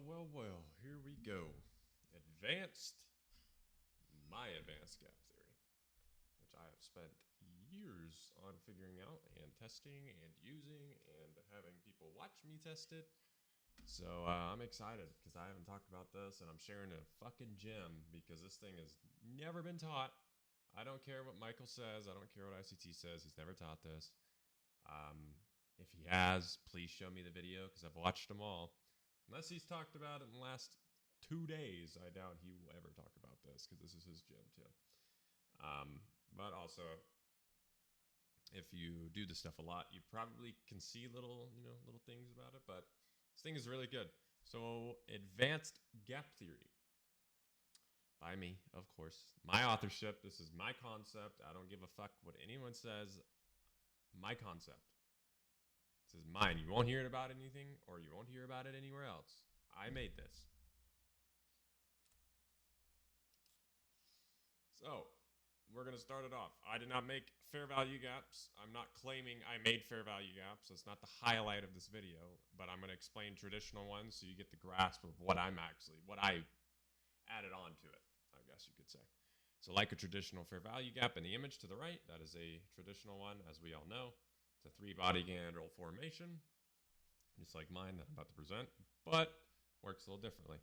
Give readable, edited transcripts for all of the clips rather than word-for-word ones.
Well, here we go. My advanced gap theory, which I have spent years on figuring out and testing and using and having people watch me test it. So I'm excited because I haven't talked about this and I'm sharing a fucking gem because this thing has never been taught. I don't care what Michael says. I don't care what ICT says. He's never taught this. If he has, please show me the video because I've watched them all. Unless he's talked about it in the last 2 days, I doubt he will ever talk about this because this is his gym too. But also, if you do this stuff a lot, you probably can see little things about it. But this thing is really good. So, advanced gap theory by me, of course. My authorship. This is my concept. I don't give a fuck what anyone says. My concept. This is mine. You won't hear it about anything, or you won't hear about it anywhere else. I made this. So, we're going to start it off. I did not make fair value gaps. I'm not claiming I made fair value gaps. That's not the highlight of this video, but I'm going to explain traditional ones so you get the grasp of what I added on to it, I guess you could say. So, like a traditional fair value gap in the image to the right, that is a traditional one, as we all know. It's a 3-body candle formation, just like mine that I'm about to present, but works a little differently.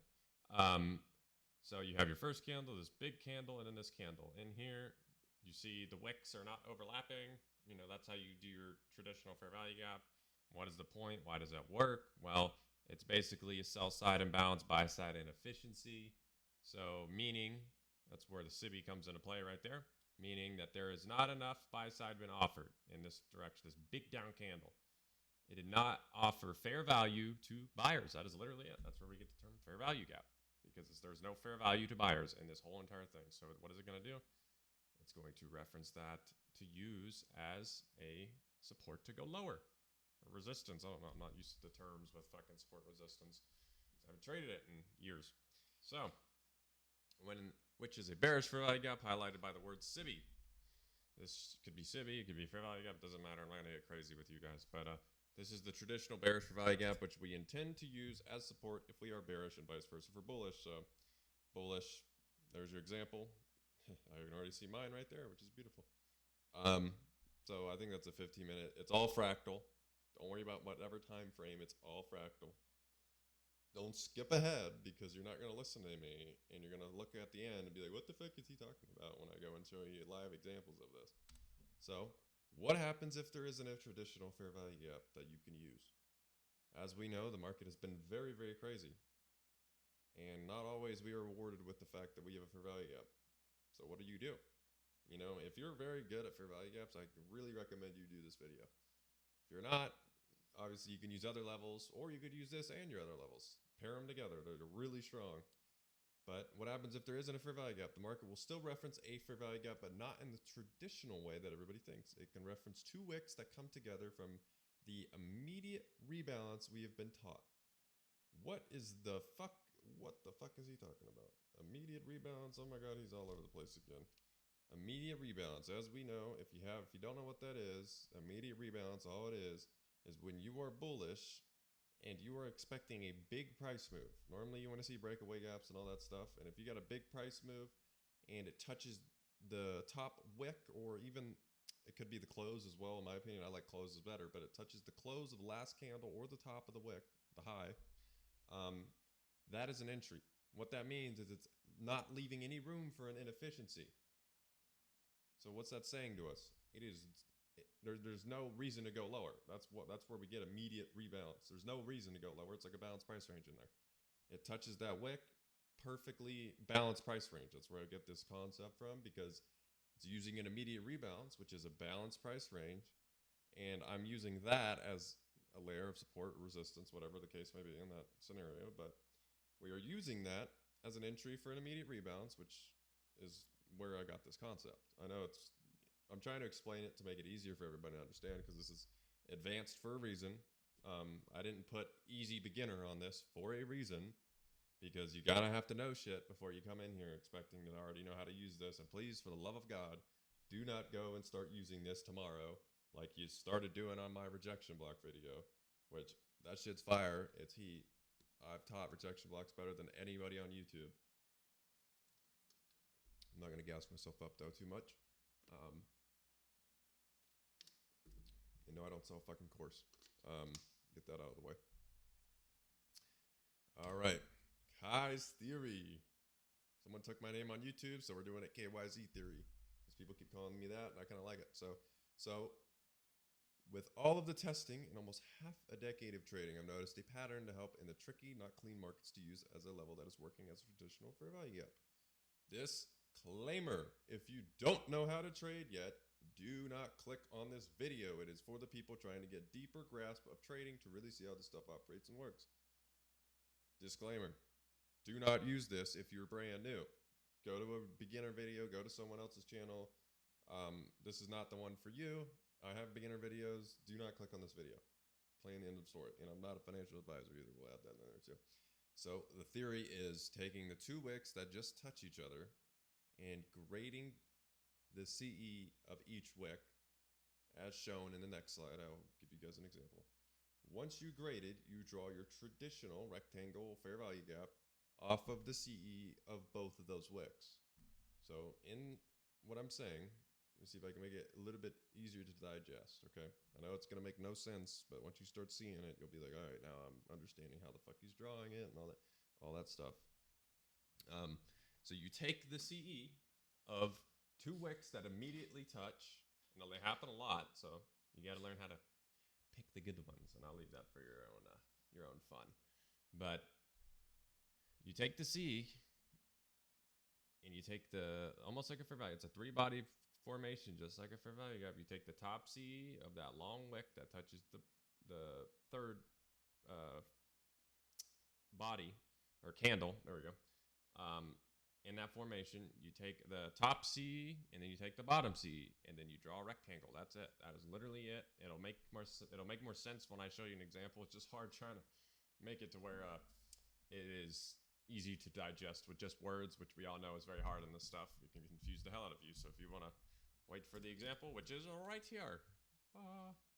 So you have your first candle, this big candle, and then this candle. In here, you see the wicks are not overlapping. That's how you do your traditional fair value gap. What is the point? Why does that work? Well, it's basically a sell side imbalance, buy side inefficiency. So meaning, that's where the SIBI comes into play right there, meaning that there is not enough buy side been offered in this direction, this big down candle. It did not offer fair value to buyers. That is literally it. That's where we get the term fair value gap, because there's no fair value to buyers in this whole entire thing. So what is it going to do? It's going to reference that to use as a support to go lower, or resistance. I don't know. I'm not used to the terms with fucking support resistance. I haven't traded it in years. So which is a bearish fair value gap highlighted by the word SIBI. This could be SIBI, it could be fair value gap. Doesn't matter. I'm not going to get crazy with you guys, but this is the traditional bearish fair value gap, which we intend to use as support if we are bearish, and vice versa for bullish. So bullish, there's your example. I can already see mine right there, which is beautiful. So I think that's a 15-minute. It's all fractal. Don't worry about whatever time frame. It's all fractal. Don't skip ahead because you're not going to listen to me, and you're going to look at the end and be like, what the fuck is he talking about, when I go and show you live examples of this. So what happens if there isn't a traditional fair value gap that you can use? As we know, the market has been very, very crazy. And not always we are rewarded with the fact that we have a fair value gap. So what do? If you're very good at fair value gaps, I really recommend you do this video. If you're not, obviously you can use other levels, or you could use this and your other levels. Pair them together. They're really strong. But what happens if there isn't a fair value gap? The market will still reference a fair value gap, but not in the traditional way that everybody thinks. It can reference two wicks that come together from the immediate rebalance we have been taught. What the fuck is he talking about? Immediate rebalance? Oh my god, he's all over the place again. Immediate rebalance. As we know, if you don't know what that is, immediate rebalance, all it is when you are bullish and you are expecting a big price move. Normally you want to see breakaway gaps and all that stuff. And if you got a big price move and it touches the top wick, or even it could be the close as well, in my opinion, I like closes better, but it touches the close of the last candle or the top of the wick, the high, that is an entry. What that means is it's not leaving any room for an inefficiency. So what's that saying to us? There's no reason to go lower. That's where we get immediate rebalance. There's no reason to go lower. It's like a balanced price range in there. It touches that wick, perfectly balanced price range. That's where I get this concept from, because it's using an immediate rebalance, which is a balanced price range, and I'm using that as a layer of support, resistance, whatever the case may be in that scenario. But we are using that as an entry for an immediate rebalance, which is where I got this concept. I know I'm trying to explain it to make it easier for everybody to understand, because this is advanced for a reason. I didn't put easy beginner on this for a reason, because you gotta have to know shit before you come in here expecting that I already know how to use this. And please, for the love of God, do not go and start using this tomorrow like you started doing on my rejection block video, which that shit's fire. It's heat. I've taught rejection blocks better than anybody on YouTube. I'm not going to gas myself up, though, too much. You know, I don't sell a fucking course. Get that out of the way. All right. Kai's Theory. Someone took my name on YouTube, so we're doing it KYZ Theory. Because people keep calling me that, and I kind of like it. So with all of the testing and almost half a decade of trading, I've noticed a pattern to help in the tricky, not clean markets to use as a level that is working as a traditional fair value gap. Disclaimer: if you don't know how to trade yet, do not click on this video. It is for the people trying to get deeper grasp of trading to really see how this stuff operates and works. Disclaimer: do not use this if you're brand new. Go to a beginner video, go to someone else's channel. This is not the one for you. I have beginner videos. Do not click on this video. Plain end of story. And I'm not a financial advisor either. We'll add that in there too. So the theory is taking the two wicks that just touch each other and grading the CE of each wick as shown in the next slide. I'll give you guys an example. Once you grade it, you draw your traditional rectangle fair value gap off of the CE of both of those wicks. So in what I'm saying, let me see if I can make it a little bit easier to digest, okay? I know it's going to make no sense, but once you start seeing it, you'll be like, all right, now I'm understanding how the fuck he's drawing it and all that stuff. So you take the CE of two wicks that immediately touch. Now, they happen a lot, so you got to learn how to pick the good ones, and I'll leave that for your own fun. But you take the CE, and you take almost like a fair value. It's a three-body formation, just like a fair value gap. You take the top CE of that long wick that touches the third body or candle. There we go. In that formation, you take the top CE and then you take the bottom CE and then you draw a rectangle. That's it. That is literally it. It'll make more sense when I show you an example. It's just hard trying to make it to where it is easy to digest with just words, which we all know is very hard in this stuff. It can confuse the hell out of you. So if you want to wait for the example, which is right here.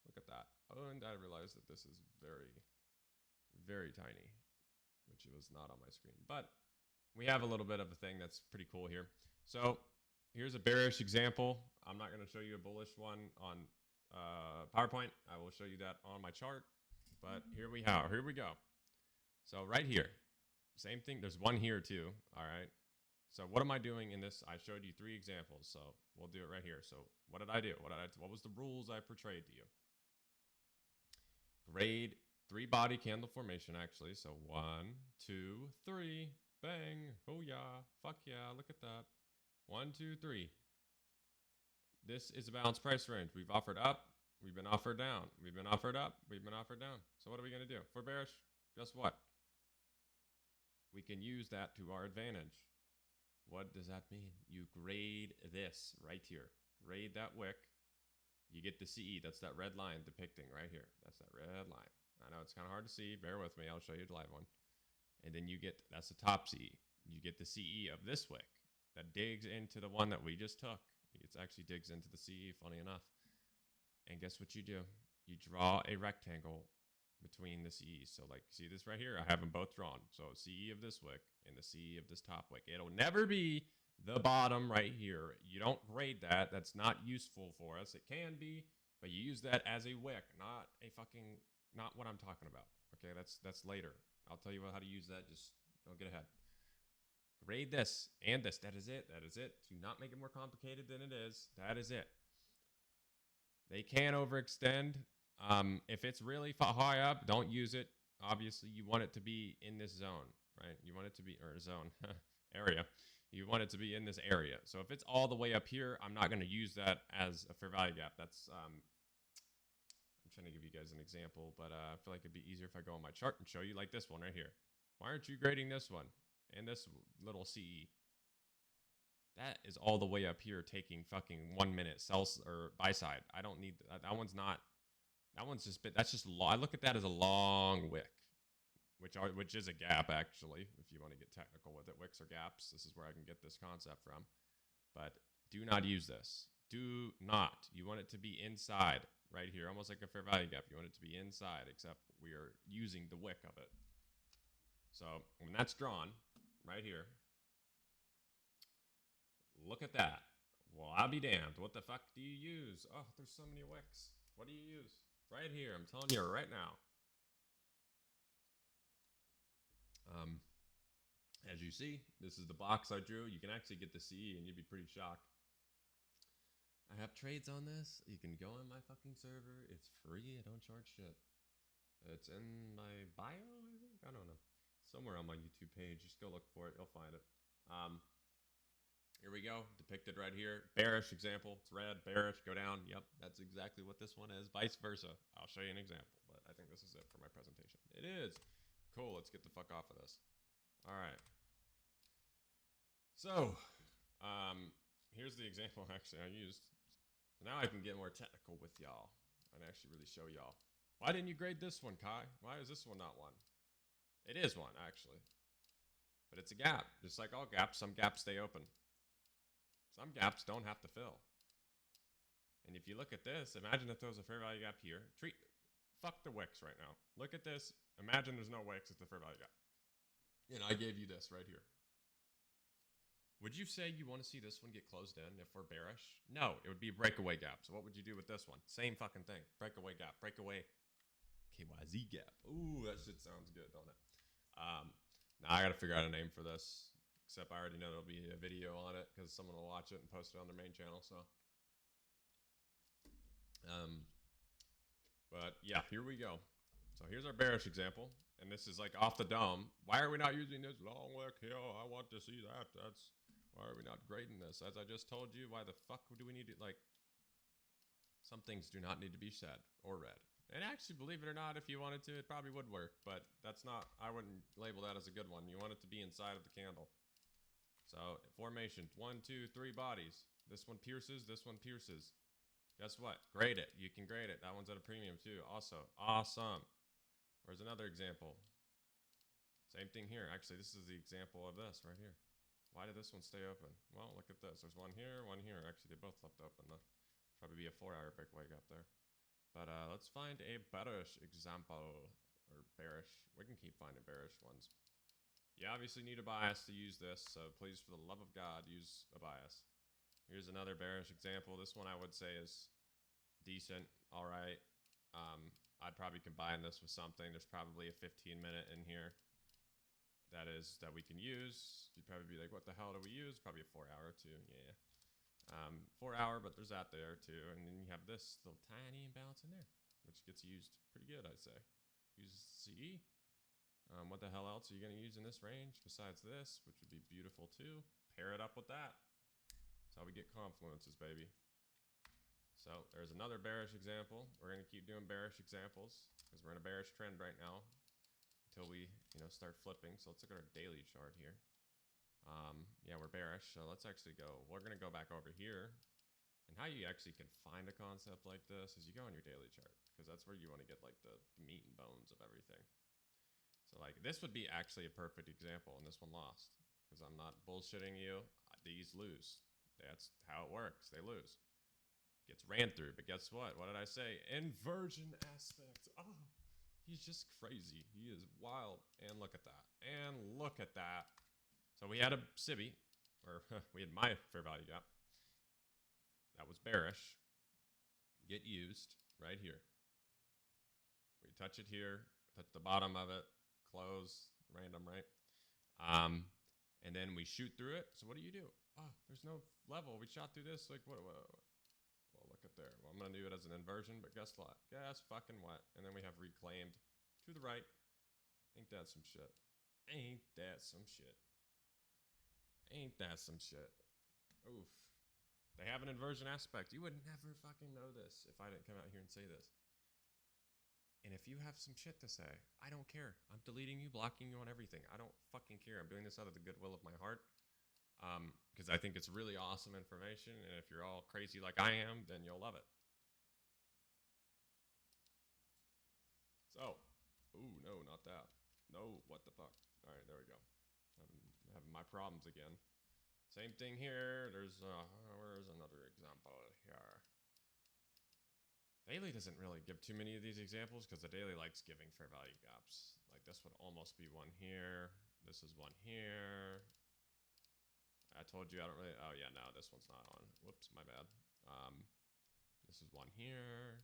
Look at that. Oh, and I realized that this is very, very tiny, which was not on my screen. But we have a little bit of a thing that's pretty cool here. So here's a bearish example. I'm not going to show you a bullish one on PowerPoint. I will show you that on my chart. But here we go. So right here, same thing. There's one here too. All right. So what am I doing in this? I showed you 3 examples. So we'll do it right here. So what did I do? What was the rules I portrayed to you? Grade 3-body candle formation, actually. So 1, 2, 3. Bang. Oh yeah. Fuck yeah. Look at that. 1, 2, 3. This is a balanced price range. We've offered up. We've been offered down. We've been offered up. We've been offered down. So what are we going to do? For bearish, guess what? We can use that to our advantage. What does that mean? You grade this right here. Grade that wick. You get the CE. That's that red line depicting right here. That's that red line. I know it's kind of hard to see. Bear with me. I'll show you the live one. And then you get, that's the top CE. You get the CE of this wick that digs into the one that we just took. It actually digs into the CE, funny enough. And guess what you do? You draw a rectangle between the CEs. So like, see this right here? I have them both drawn. So CE of this wick and the CE of this top wick. It'll never be the bottom right here. You don't grade that. That's not useful for us. It can be, but you use that as a wick, not what I'm talking about. Okay, that's later. I'll tell you how to use that. Just don't get ahead. Grade this and this. That is it. That is it. Do not make it more complicated than it is. That is it. They can overextend. If it's really high up, don't use it. Obviously, you want it to be in this zone, right? You want it to be, or zone, area. You want it to be in this area. So if it's all the way up here, I'm not going to use that as a fair value gap. That's, I'm trying to give you guys an example, but I feel like it'd be easier if I go on my chart and show you like this one right here. Why aren't you grading this one and this little CE? That is all the way up here taking fucking 1 minute sell or buy side. I don't need that. One's not. That one's just that's just long. I look at that as a long wick, which is a gap actually. If you want to get technical with it, wicks are gaps. This is where I can get this concept from. But do not use this. Do not. You want it to be inside right here, almost like a fair value gap. You want it to be inside, except we are using the wick of it. So when that's drawn right here, look at that. Well, I'll be damned. What the fuck do you use? Oh, there's so many wicks. What do you use? Right here. I'm telling you right now. As you see, this is the box I drew. You can actually get the CE and you'd be pretty shocked. I have trades on this. You can go on my fucking server. It's free. I don't charge shit. It's in my bio, I think. I don't know. Somewhere on my YouTube page. Just go look for it. You'll find it. Here we go. Depicted right here. Bearish example. It's red. Bearish. Go down. Yep. That's exactly what this one is. Vice versa. I'll show you an example. But I think this is it for my presentation. It is. Cool. Let's get the fuck off of this. All right. So, here's the example actually I used. So now I can get more technical with y'all and actually really show y'all. Why didn't you grade this one, Kai? Why is this one not one? It is one, actually. But it's a gap. Just like all gaps, some gaps stay open. Some gaps don't have to fill. And if you look at this, imagine if there was a fair value gap here. Fuck the wicks right now. Look at this. Imagine there's no wicks. It's the fair value gap. And I gave you this right here. Would you say you want to see this one get closed in if we're bearish? No, it would be a breakaway gap. So what would you do with this one? Same fucking thing. Breakaway gap. Breakaway KYZ gap. Ooh, that shit sounds good, don't it? Now I got to figure out a name for this. Except I already know there'll be a video on it because someone will watch it and post it on their main channel. So, but yeah, here we go. So here's our bearish example, and this is like off the dome. Why are we not using this long wick here? I want to see that. Why are we not grading this? As I just told you, why the fuck do we need it? Like, some things do not need to be said or read. And actually, believe it or not, if you wanted to, it probably would work. But that's not, I wouldn't label that as a good one. You want it to be inside of the candle. So, formation, 1, 2, 3 bodies. This one pierces, this one pierces. Guess what? Grade it. You can grade it. That one's at a premium too. Also, awesome. Where's another example? Same thing here. Actually, this is the example of this right here. Why did this one stay open? Well, look at this. There's one here, one here. Actually, they both left open though. Probably be a 4-hour breakaway gap there. But let's find a bearish example. Or bearish. We can keep finding bearish ones. You obviously need a bias to use this, so please, for the love of God, use a bias. Here's another bearish example. This one I would say is decent, all right. I'd probably combine this with something. There's probably a 15-minute in here that we can use. You'd probably be like, what the hell do we use? Probably a 4-hour too, yeah. 4-hour, but there's that there too. And then you have this little tiny imbalance in there, which gets used pretty good, I'd say. Uses CE. What the hell else are you going to use in this range besides this, which would be beautiful too? Pair it up with that. That's how we get confluences, baby. So there's another bearish example. We're going to keep doing bearish examples because we're in a bearish trend right now until we, start flipping. So let's look at our daily chart here. Yeah, we're bearish. So let's actually go. We're going to go back over here. And how you actually can find a concept like this is you go on your daily chart because that's where you want to get like the meat and bones of everything. So like this would be actually a perfect example, and this one lost because I'm not bullshitting you. These lose. That's how it works. They lose. Gets ran through, but guess what? What did I say? Inversion aspect. Oh, he's just crazy. He is wild. And look at that. And look at that. So we had a SIBI, or we had my fair value gap. That was bearish. Get used right here. We touch it here, touch the bottom of it, close, random, right? And then we shoot through it. So what do? Oh, there's no level. We shot through this. Like, what? Well, look at there. Well, I'm going to do it as an inversion, but guess what? Guess fucking what? And then we have reclaimed to the right. Ain't that some shit? Ain't that some shit? Ain't that some shit? Oof. They have an inversion aspect. You would never fucking know this if I didn't come out here and say this. And if you have some shit to say, I don't care. I'm deleting you, blocking you on everything. I don't fucking care. I'm doing this out of the goodwill of my heart. Because I think it's really awesome information. And if you're all crazy like I am, then you'll love it. So, ooh, no, not that. No, what the fuck? All right, there we go. I'm having my problems again. Same thing here. Where's another example here? Daily doesn't really give too many of these examples because the daily likes giving fair value gaps. Like this would almost be one here. This is one here. I told you I don't really. Oh yeah, no, this one's not on. Whoops, my bad. This is one here.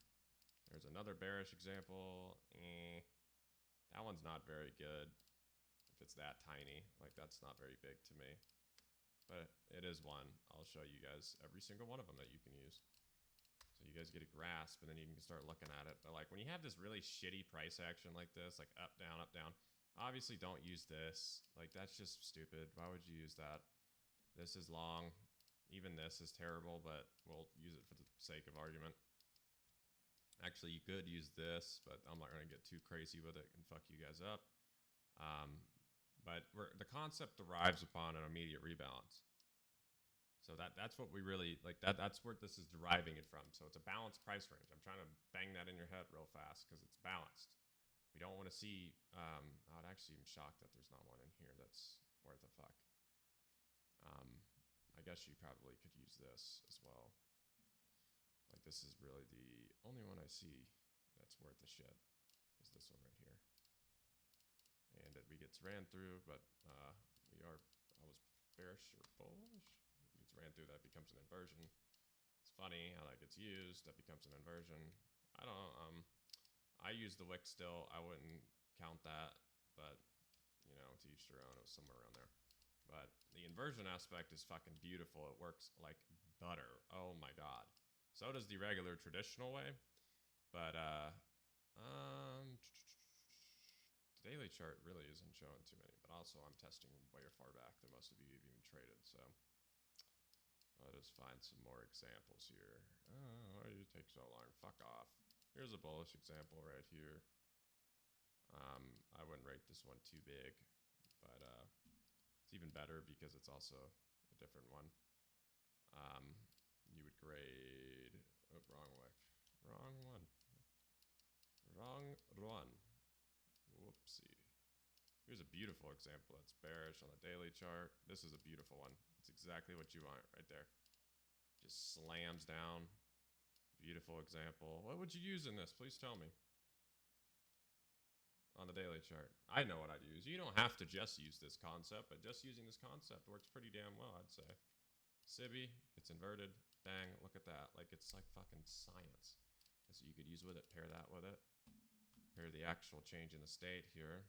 There's another bearish example. That one's not very good. If it's that tiny, like that's not very big to me. But it is one. I'll show you guys every single one of them that you can use. So you guys get a grasp, and then you can start looking at it. But like when you have this really shitty price action like this, like up, down, obviously don't use this. Like that's just stupid. Why would you use that? This is long. Even this is terrible, but we'll use it for the sake of argument. Actually, you could use this, but I'm not going to get too crazy with it and fuck you guys up. But the concept derives upon an immediate rebalance. So that's what we really like. That's where this is deriving it from. So it's a balanced price range. I'm trying to bang that in your head real fast because it's balanced. We don't want to see. I'd actually am shocked that there's not one in here that's worth a fuck. I guess you probably could use this as well. Like this is really the only one I see that's worth a shit is this one right here. And it gets ran through, but I was bearish or bullish. It gets ran through, that becomes an inversion. It's funny how that gets used. That becomes an inversion. I use the wick still. I wouldn't count that, but you know, to each their own. It was somewhere around there. But the inversion aspect is fucking beautiful. It works like butter. Oh my god. So does the regular traditional way. But the daily chart really isn't showing too many. But also I'm testing way far back than most of you have even traded. So let us find some more examples here. Oh, why do you take so long? Fuck off. Here's a bullish example right here. I wouldn't rate this one too big, but it's even better because it's also a different one. You would grade, wrong way, wrong one, whoopsie. Here's a beautiful example that's bearish on the daily chart. This is a beautiful one. It's exactly what you want right there. Just slams down. Beautiful example. What would you use in this? Please tell me. On the daily chart. I know what I'd use. You don't have to just use this concept, but just using this concept works pretty damn well, I'd say. Sibby gets inverted. Bang, look at that. Like it's like fucking science. That's what you could use with it. Pair that with it. Pair the actual change in the state here.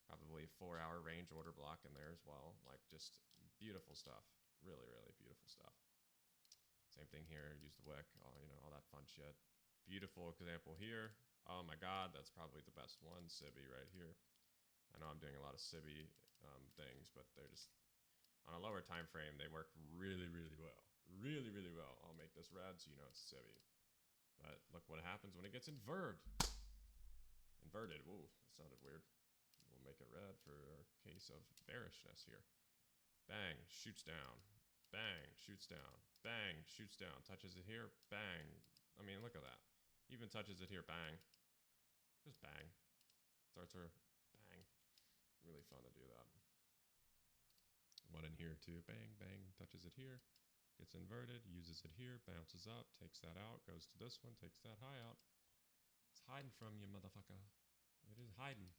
Probably a 4-hour range order block in there as well. Like just beautiful stuff. Really, really beautiful stuff. Same thing here. Use the wick. All that fun shit. Beautiful example here. Oh my god, that's probably the best one. Sibby right here. I know I'm doing a lot of Sibby things, but they're just on a lower time frame. They work really, really well. Really, really well. I'll make this red so you know it's Sibby. But look what happens when it gets inverted. Inverted. Whoa, that sounded weird. We'll make it red for our case of bearishness here. Bang, shoots down. Bang, shoots down. Bang, shoots down. Touches it here. Bang. I mean, look at that. Even touches it here. Bang. Just bang. Starts her. Bang. Really fun to do that. One in here too. Bang, bang. Touches it here. Gets inverted. Uses it here. Bounces up. Takes that out. Goes to this one. Takes that high out. It's hiding from you, motherfucker. It is hiding.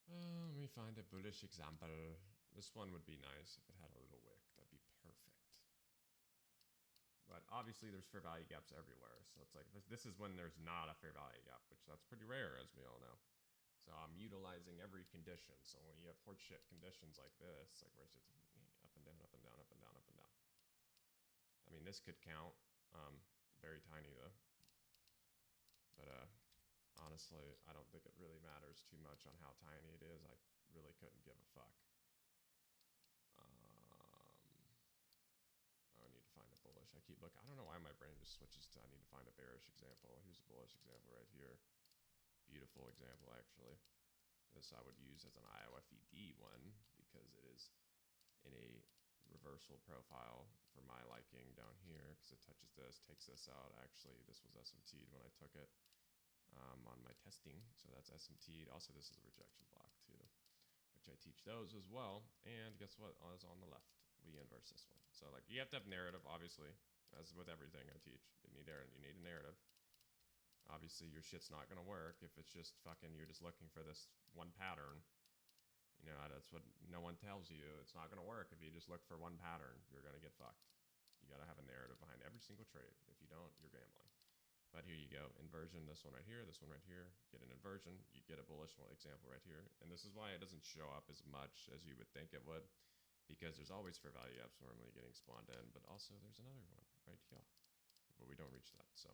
Let me find a bullish example. This one would be nice if it had a little wick. That'd be perfect. But obviously there's fair value gaps everywhere. So it's like, this is when there's not a fair value gap, which that's pretty rare, as we all know. So I'm utilizing every condition. So when you have horseshit conditions like this, like where it's just up and down, up and down, up and down, up and down. I mean, this could count. Very tiny though. But honestly, I don't think it really matters too much on how tiny it is. I really couldn't give a fuck. I need to find a bullish. I keep looking. I don't know why my brain just switches to I need to find a bearish example. Here's a bullish example right here. Beautiful example, actually. This I would use as an IOFED one because it is in a reversal profile for my liking down here because it touches this, takes this out. Actually, this was SMT'd when I took it on my testing, so that's SMT'd. Also, this is a rejection block too, which I teach those as well. And guess what? I was on the left we inverse this one. So like you have to have narrative, obviously, as with everything I teach. You need a narrative. Obviously, your shit's not gonna work if it's just fucking you're just looking for this one pattern. You know, that's what no one tells you. It's not gonna work if you just look for one pattern. You're gonna get fucked. You gotta have a narrative behind every single trade. If you don't, you're gambling. But here you go, inversion, this one right here, this one right here, get an inversion, you get a bullish example right here. And this is why it doesn't show up as much as you would think it would, because there's always fair value gaps normally getting spawned in, but also there's another one right here, but we don't reach that. So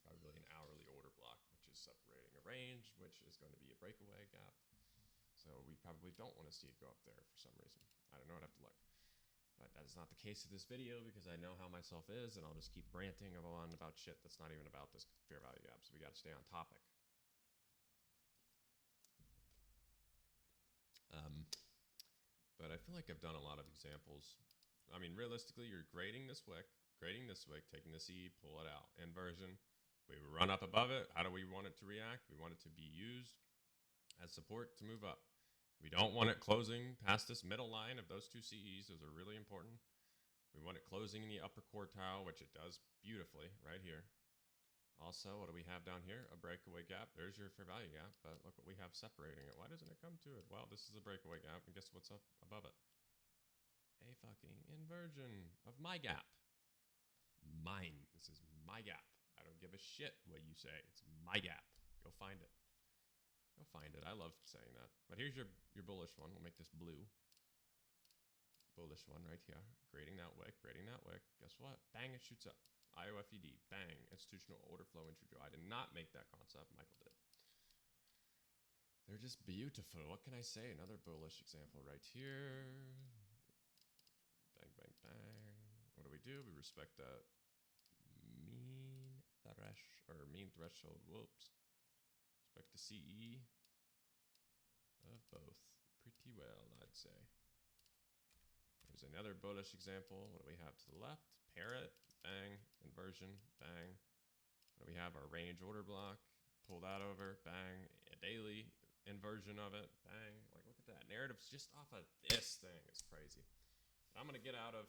probably an hourly order block, which is separating a range, which is going to be a breakaway gap. So we probably don't want to see it go up there for some reason. I don't know, I'd have to look. But that is not the case of this video because I know how myself is, and I'll just keep ranting on about shit that's not even about this fair value gap, so we got to stay on topic. But I feel like I've done a lot of examples. I mean, realistically, you're grading this wick, taking the C, pull it out. Inversion, we run up above it. How do we want it to react? We want it to be used as support to move up. We don't want it closing past this middle line of those two CEs. Those are really important. We want it closing in the upper quartile, which it does beautifully right here. Also, what do we have down here? A breakaway gap. There's your fair value gap, but look what we have separating it. Why doesn't it come to it? Well, this is a breakaway gap, and guess what's up above it? A fucking inversion of my gap. Mine. This is my gap. I don't give a shit what you say. It's my gap. Go find it. Go find it. I love saying that. But here's your bullish one. We'll make this blue. Bullish one right here. Grading that wick. Guess what? Bang, it shoots up. IOFED. Bang. Institutional order flow intro. I did not make that concept. Michael did. They're just beautiful. What can I say? Another bullish example right here. Bang, bang, bang. What do? We respect that mean threshold. Whoops. Respect the CE of both pretty well, I'd say. There's another bullish example. What do we have to the left? Parrot, bang, inversion, bang. What do we have? Our range order block. Pull that over, bang. A daily inversion of it, bang. Like, look at that. Narratives just off of this thing. It's crazy. But I'm going to get out of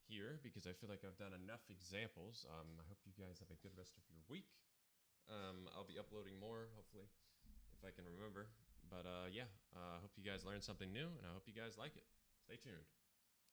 here because I feel like I've done enough examples. I hope you guys have a good rest of your week. I'll be uploading more, hopefully, if I can remember. But yeah, I hope you guys learned something new, and I hope you guys like it. Stay tuned.